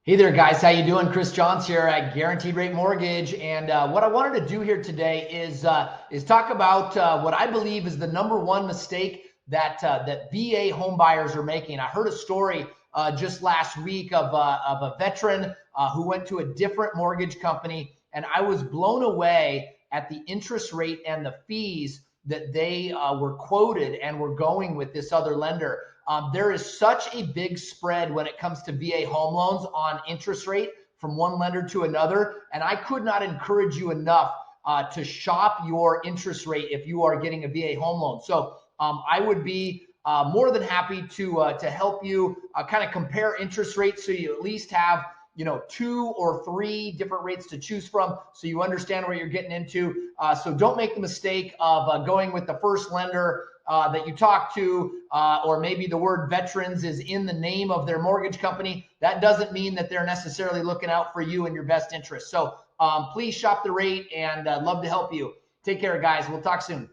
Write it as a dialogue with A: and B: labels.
A: Hey there, guys. How you doing? Chris Johns here at Guaranteed Rate Mortgage, and what I wanted to do here today is talk about what I believe is the number one mistake that VA home buyers are making. I heard a story just last week of a veteran who went to a different mortgage company, and I was blown away at the interest rate and the fees that they were quoted and were going with this other lender. There is such a big spread when it comes to VA home loans on interest rate from one lender to another. And I could not encourage you enough to shop your interest rate if you are getting a VA home loan. So I would be more than happy to help you kind of compare interest rates so you at least have 2 or 3 different rates to choose from so you understand what you're getting into. So don't make the mistake of going with the first lender that you talk to, or maybe the word veterans is in the name of their mortgage company. That doesn't mean that they're necessarily looking out for you and your best interest. So please shop the rate, and I'd love to help you. Take care, guys. We'll talk soon.